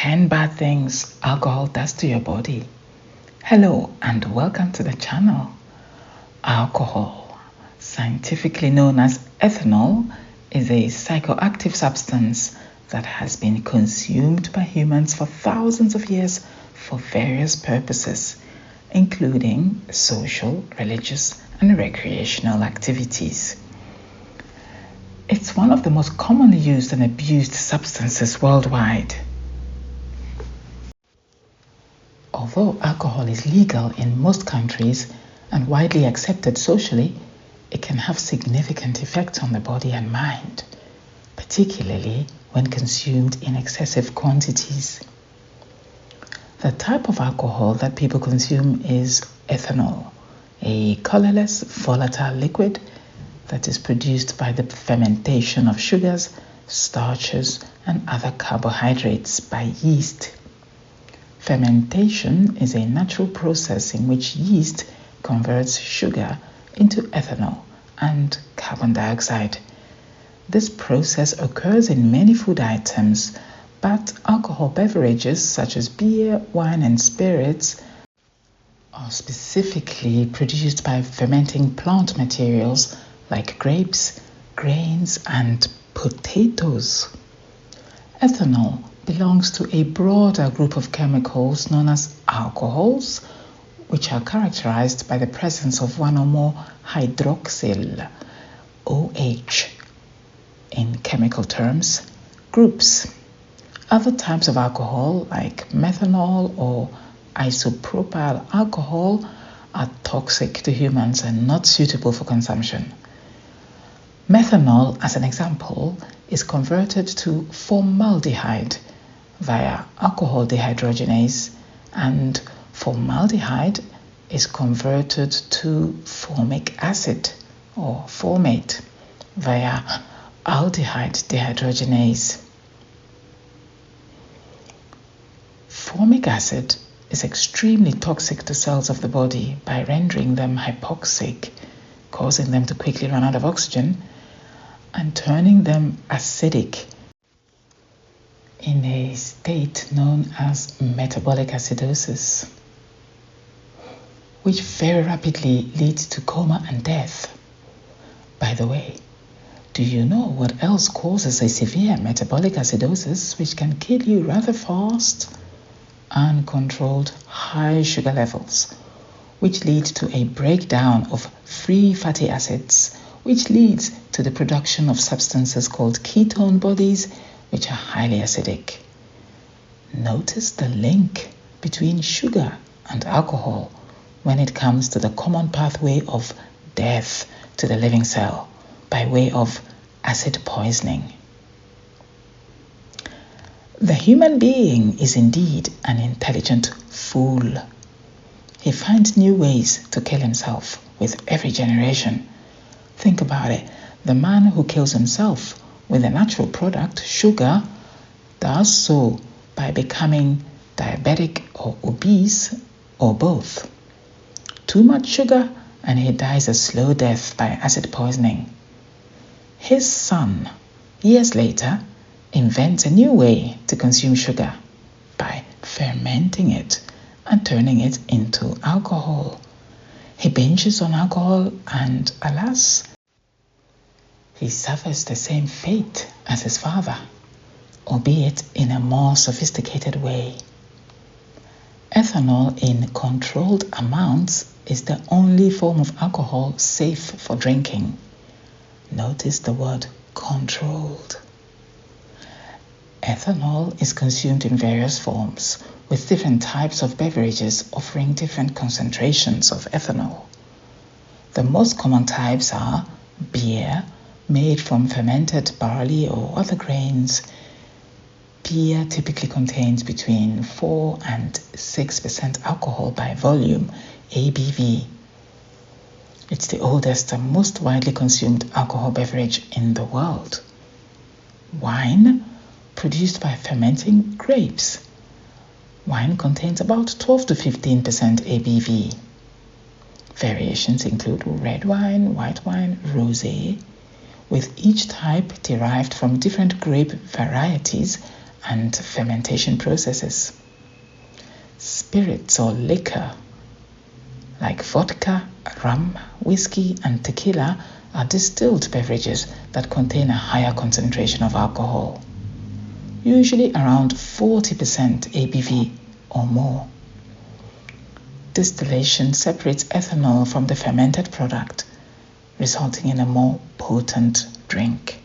10 bad things alcohol does to your body. Hello and welcome to the channel. Alcohol, scientifically known as ethanol, is a psychoactive substance that has been consumed by humans for thousands of years for various purposes, including social, religious, and recreational activities. It's one of the most commonly used and abused substances worldwide. Although alcohol is legal in most countries and widely accepted socially, it can have significant effects on the body and mind, particularly when consumed in excessive quantities. The type of alcohol that people consume is ethanol, a colorless, volatile liquid that is produced by the fermentation of sugars, starches, and other carbohydrates by yeast. Fermentation is a natural process in which yeast converts sugar into ethanol and carbon dioxide. This process occurs in many food items, but alcohol beverages such as beer, wine, and spirits are specifically produced by fermenting plant materials like grapes, grains, and potatoes. Ethanol belongs to a broader group of chemicals known as alcohols, which are characterized by the presence of one or more hydroxyl, OH, in chemical terms, groups. Other types of alcohol, like methanol or isopropyl alcohol, are toxic to humans and not suitable for consumption. Methanol, as an example, is converted to formaldehyde via alcohol dehydrogenase, and formaldehyde is converted to formic acid or formate via aldehyde dehydrogenase. Formic acid is extremely toxic to cells of the body by rendering them hypoxic, causing them to quickly run out of oxygen, and turning them acidic in a state known as metabolic acidosis, which very rapidly leads to coma and death. By the way, do you know what else causes a severe metabolic acidosis which can kill you rather fast? Uncontrolled high sugar levels, which lead to a breakdown of free fatty acids, which leads to the production of substances called ketone bodies, which are highly acidic. Notice the link between sugar and alcohol when it comes to the common pathway of death to the living cell by way of acid poisoning. The human being is indeed an intelligent fool. He finds new ways to kill himself with every generation. Think about it. The man who kills himself with a natural product, sugar, does so by becoming diabetic or obese, or both. Too much sugar and he dies a slow death by acid poisoning. His son, years later, invents a new way to consume sugar by fermenting it and turning it into alcohol. He binges on alcohol and, alas, he suffers the same fate as his father, albeit in a more sophisticated way. Ethanol in controlled amounts is the only form of alcohol safe for drinking. Notice the word controlled. Ethanol is consumed in various forms, with different types of beverages offering different concentrations of ethanol. The most common types are beer, made from fermented barley or other grains. Beer typically contains between 4 and 6% alcohol by volume, ABV. It's the oldest and most widely consumed alcohol beverage in the world. Wine, produced by fermenting grapes. Wine contains about 12 to 15% ABV. Variations include red wine, white wine, rosé, with each type derived from different grape varieties and fermentation processes. Spirits or liquor like vodka, rum, whiskey, and tequila are distilled beverages that contain a higher concentration of alcohol, usually around 40% ABV or more. Distillation separates ethanol from the fermented product, resulting in a more potent drink.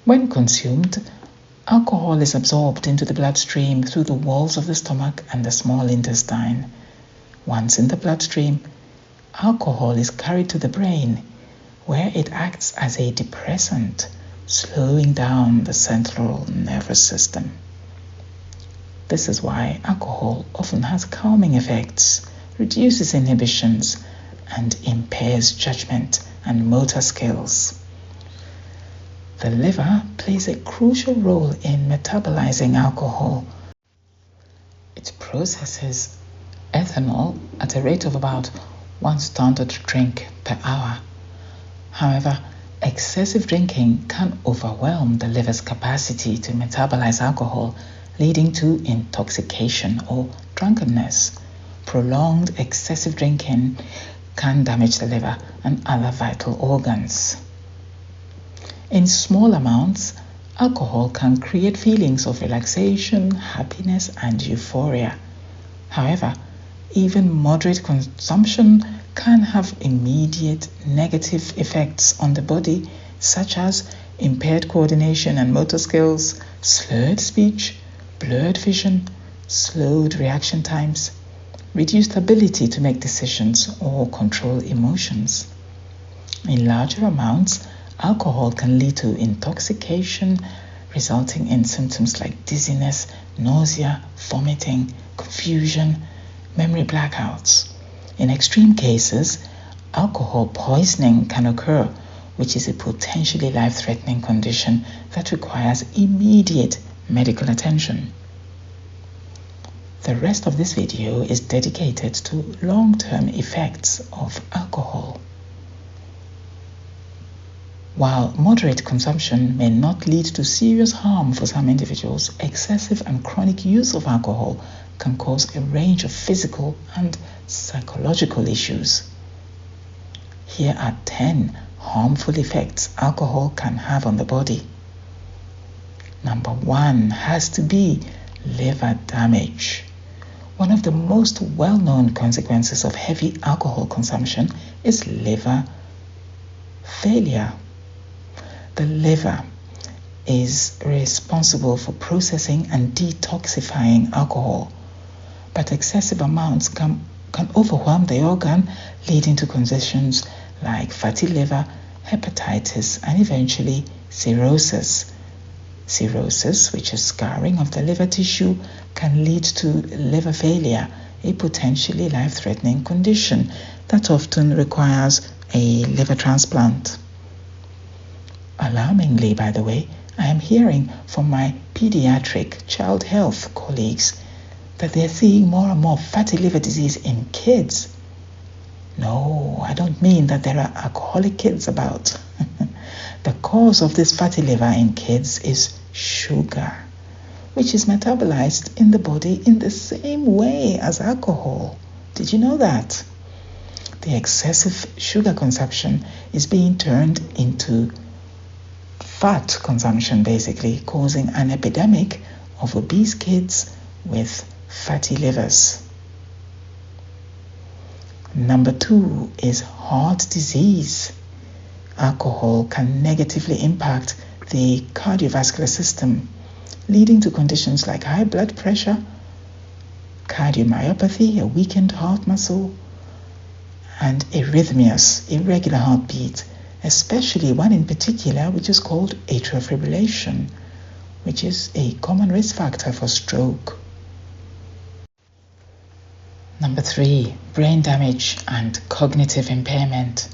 When consumed, alcohol is absorbed into the bloodstream through the walls of the stomach and the small intestine. Once in the bloodstream, alcohol is carried to the brain, where it acts as a depressant, slowing down the central nervous system. This is why alcohol often has calming effects, reduces inhibitions, and impairs judgment and motor skills. The liver plays a crucial role in metabolizing alcohol. It processes ethanol at a rate of about 1 standard drink per hour. However, excessive drinking can overwhelm the liver's capacity to metabolize alcohol, leading to intoxication or drunkenness. Prolonged excessive drinking can damage the liver and other vital organs. In small amounts, alcohol can create feelings of relaxation, happiness, and euphoria. However, even moderate consumption can have immediate negative effects on the body, such as impaired coordination and motor skills, slurred speech, blurred vision, slowed reaction times, reduced ability to make decisions or control emotions. In larger amounts, alcohol can lead to intoxication, resulting in symptoms like dizziness, nausea, vomiting, confusion, memory blackouts. In extreme cases, alcohol poisoning can occur, which is a potentially life-threatening condition that requires immediate medical attention. The rest of this video is dedicated to long-term effects of alcohol. While moderate consumption may not lead to serious harm for some individuals, excessive and chronic use of alcohol can cause a range of physical and psychological issues. Here are 10 harmful effects alcohol can have on the body. Number 1 has to be liver damage. One of the most well-known consequences of heavy alcohol consumption is liver failure. The liver is responsible for processing and detoxifying alcohol, but excessive amounts can overwhelm the organ, leading to conditions like fatty liver, hepatitis, and eventually cirrhosis. Cirrhosis, which is scarring of the liver tissue, can lead to liver failure, a potentially life-threatening condition that often requires a liver transplant. Alarmingly, by the way, I am hearing from my pediatric child health colleagues that they're seeing more and more fatty liver disease in kids. No, I don't mean that there are alcoholic kids about. The cause of this fatty liver in kids is sugar, which is metabolized in the body in the same way as alcohol. Did you know that? The excessive sugar consumption is being turned into fat consumption, basically, causing an epidemic of obese kids with fatty livers. Number 2 is heart disease. Alcohol can negatively impact the cardiovascular system, leading to conditions like high blood pressure, cardiomyopathy, a weakened heart muscle, and arrhythmias, irregular heartbeat, especially one in particular which is called atrial fibrillation, which is a common risk factor for stroke. Number 3, brain damage and cognitive impairment.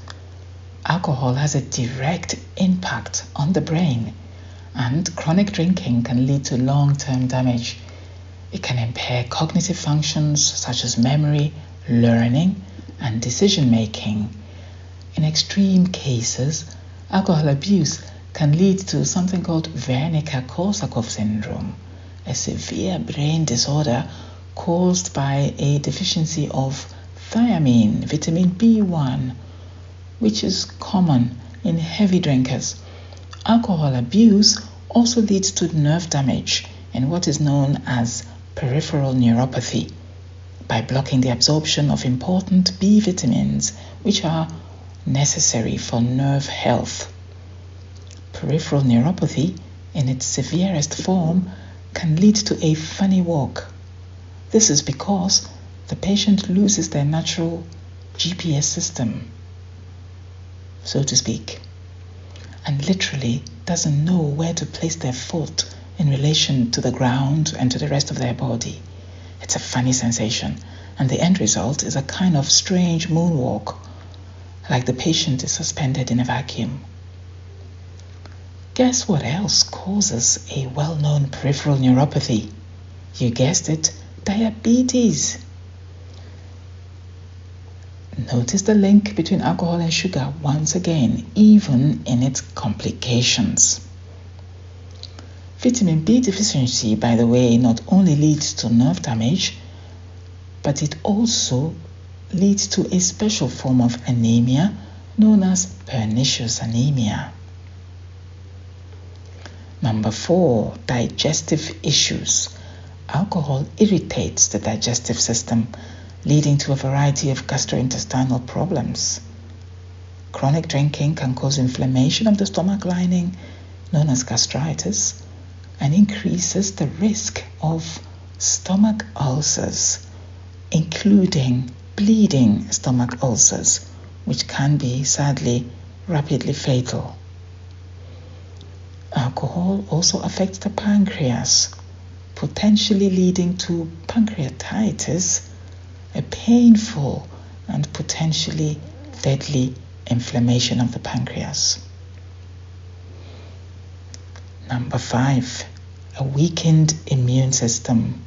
Alcohol has a direct impact on the brain, and chronic drinking can lead to long-term damage. It can impair cognitive functions such as memory, learning, and decision-making. In extreme cases, alcohol abuse can lead to something called Wernicke-Korsakoff syndrome, a severe brain disorder caused by a deficiency of thiamine, vitamin B1, which is common in heavy drinkers. Alcohol abuse also leads to nerve damage and what is known as peripheral neuropathy by blocking the absorption of important B vitamins, which are necessary for nerve health. Peripheral neuropathy, in its severest form, can lead to a funny walk. This is because the patient loses their natural GPS system, so to speak, and literally doesn't know where to place their foot in relation to the ground and to the rest of their body. It's a funny sensation, and the end result is a kind of strange moonwalk, like the patient is suspended in a vacuum. Guess what else causes a well-known peripheral neuropathy? You guessed it, diabetes. Notice the link between alcohol and sugar once again, even in its complications. Vitamin B deficiency, by the way, not only leads to nerve damage, but it also leads to a special form of anemia known as pernicious anemia. Number 4, digestive issues. Alcohol irritates the digestive system, leading to a variety of gastrointestinal problems. Chronic drinking can cause inflammation of the stomach lining, known as gastritis, and increases the risk of stomach ulcers, including bleeding stomach ulcers, which can be, sadly, rapidly fatal. Alcohol also affects the pancreas, potentially leading to pancreatitis, a painful and potentially deadly inflammation of the pancreas. Number 5, a weakened immune system.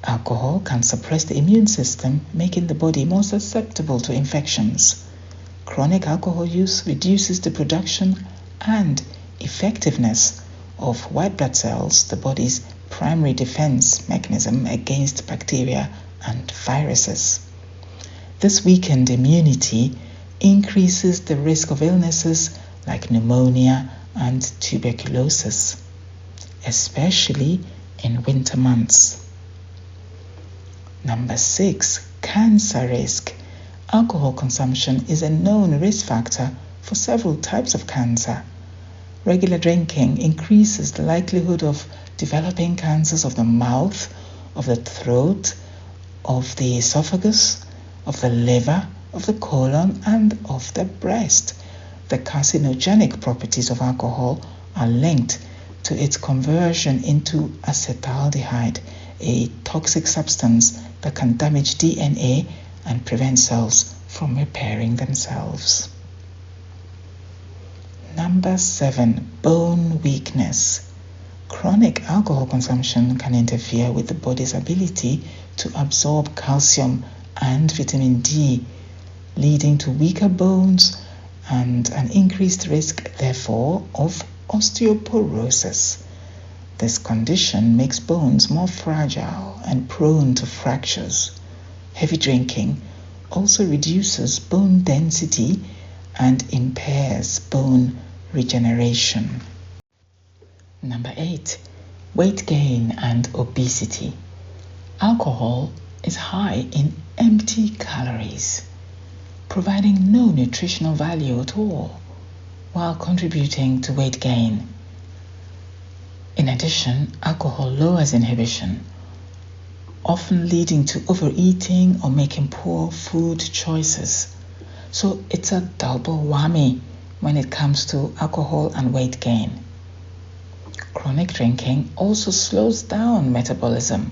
Alcohol can suppress the immune system, making the body more susceptible to infections. Chronic alcohol use reduces the production and effectiveness of white blood cells, the body's primary defense mechanism against bacteria and viruses. This weakened immunity increases the risk of illnesses like pneumonia and tuberculosis, especially in winter months. Number 6, cancer risk. Alcohol consumption is a known risk factor for several types of cancer. Regular drinking increases the likelihood of developing cancers of the mouth, of the throat, of the esophagus, of the liver, of the colon, and of the breast. The carcinogenic properties of alcohol are linked to its conversion into acetaldehyde, a toxic substance that can damage DNA and prevent cells from repairing themselves. Number 7, bone weakness. Chronic alcohol consumption can interfere with the body's ability to absorb calcium and vitamin D, leading to weaker bones and an increased risk, therefore, of osteoporosis. This condition makes bones more fragile and prone to fractures. Heavy drinking also reduces bone density and impairs bone regeneration. Number 8, weight gain and obesity. Alcohol is high in empty calories, providing no nutritional value at all, while contributing to weight gain. In addition, alcohol lowers inhibition, often leading to overeating or making poor food choices. So it's a double whammy when it comes to alcohol and weight gain. Chronic drinking also slows down metabolism,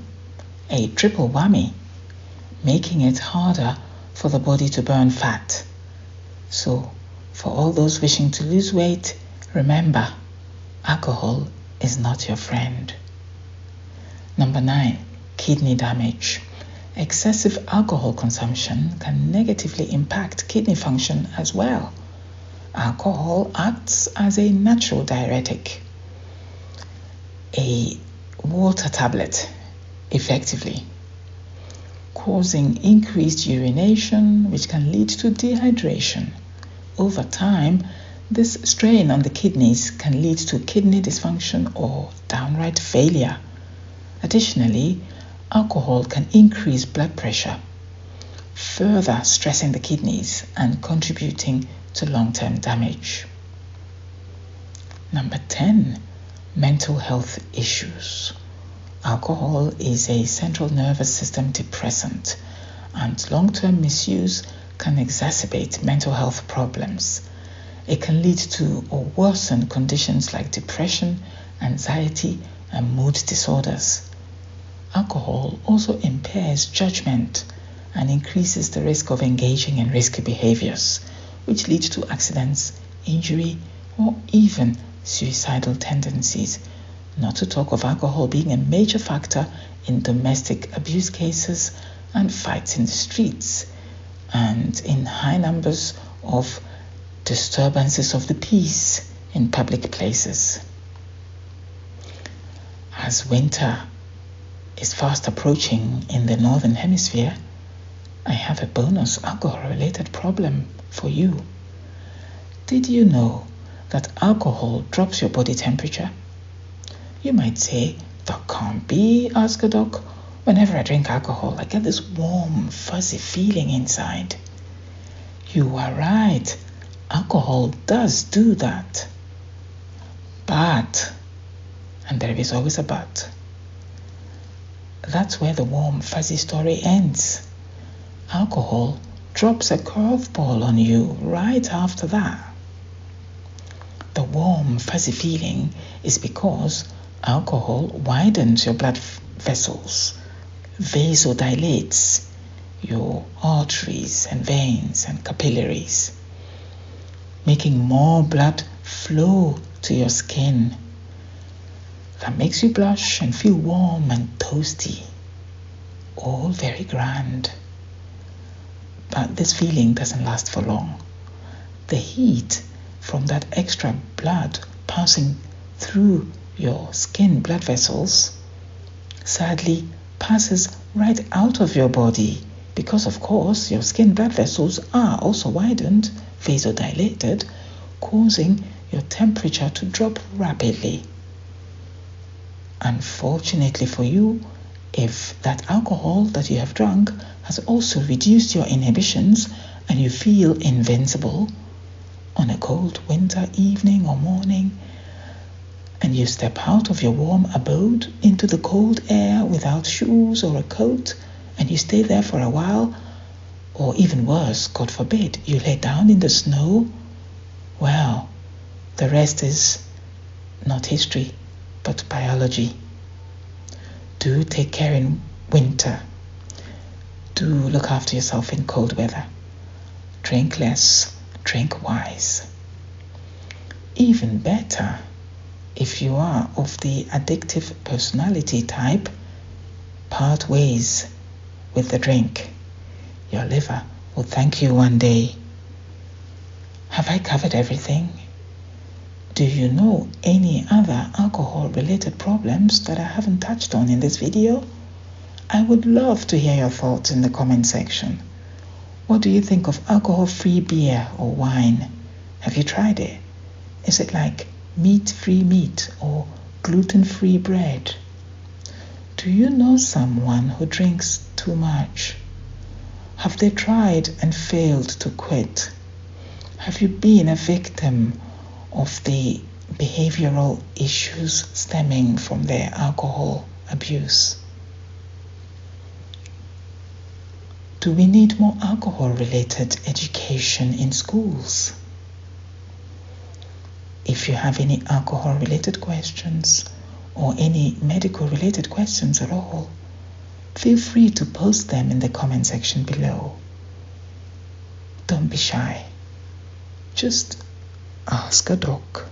a triple whammy, making it harder for the body to burn fat. So, for all those wishing to lose weight, remember, alcohol is not your friend. Number 9, kidney damage. Excessive alcohol consumption can negatively impact kidney function as well. alcohol acts as a natural diuretic, a water tablet, effectively, causing increased urination, which can lead to dehydration. Over time, this strain on the kidneys can lead to kidney dysfunction or downright failure. Additionally, alcohol can increase blood pressure, further stressing the kidneys and contributing to long-term damage. Number 10, mental health issues. Alcohol is a central nervous system depressant, and long-term misuse can exacerbate mental health problems. It can lead to or worsen conditions like depression, anxiety, and mood disorders. Alcohol also impairs judgment and increases the risk of engaging in risky behaviors, which lead to accidents, injury, or even suicidal tendencies, not to talk of alcohol being a major factor in domestic abuse cases and fights in the streets, and in high numbers of disturbances of the peace in public places. As winter is fast approaching in the Northern Hemisphere, I have a bonus alcohol-related problem for you. Did you know that alcohol drops your body temperature? You might say, that can't be, Askadoc. Whenever I drink alcohol, I get this warm, fuzzy feeling inside. You are right. Alcohol does do that. But, and there is always a but, that's where the warm, fuzzy story ends. Alcohol drops a curveball on you right after that. The warm, fuzzy feeling is because alcohol widens your blood vessels, vasodilates your arteries and veins and capillaries, making more blood flow to your skin. That makes you blush and feel warm and toasty. All very grand. But this feeling doesn't last for long. The heat from that extra blood passing through your skin blood vessels sadly passes right out of your body because, of course, your skin blood vessels are also widened, vasodilated, causing your temperature to drop rapidly. Unfortunately for you, if that alcohol that you have drunk has also reduced your inhibitions and you feel invincible on a cold winter evening or morning, and you step out of your warm abode into the cold air without shoes or a coat, and you stay there for a while, or even worse, God forbid, you lay down in the snow, well, the rest is not history, but biology. Do take care in winter. Do look after yourself in cold weather. Drink less, drink wise. Even better, if you are of the addictive personality type, part ways with the drink. Your liver will thank you one day. Have I covered everything? Do you know any other alcohol-related problems that I haven't touched on in this video? I would love to hear your thoughts in the comment section. What do you think of alcohol-free beer or wine? Have you tried it? Is it like meat-free meat or gluten-free bread? Do you know someone who drinks too much? Have they tried and failed to quit? Have you been a victim of the behavioral issues stemming from their alcohol abuse? Do we need more alcohol-related education in schools? If you have any alcohol-related questions or any medical-related questions at all, feel free to post them in the comment section below. Don't be shy. Just ask a doc.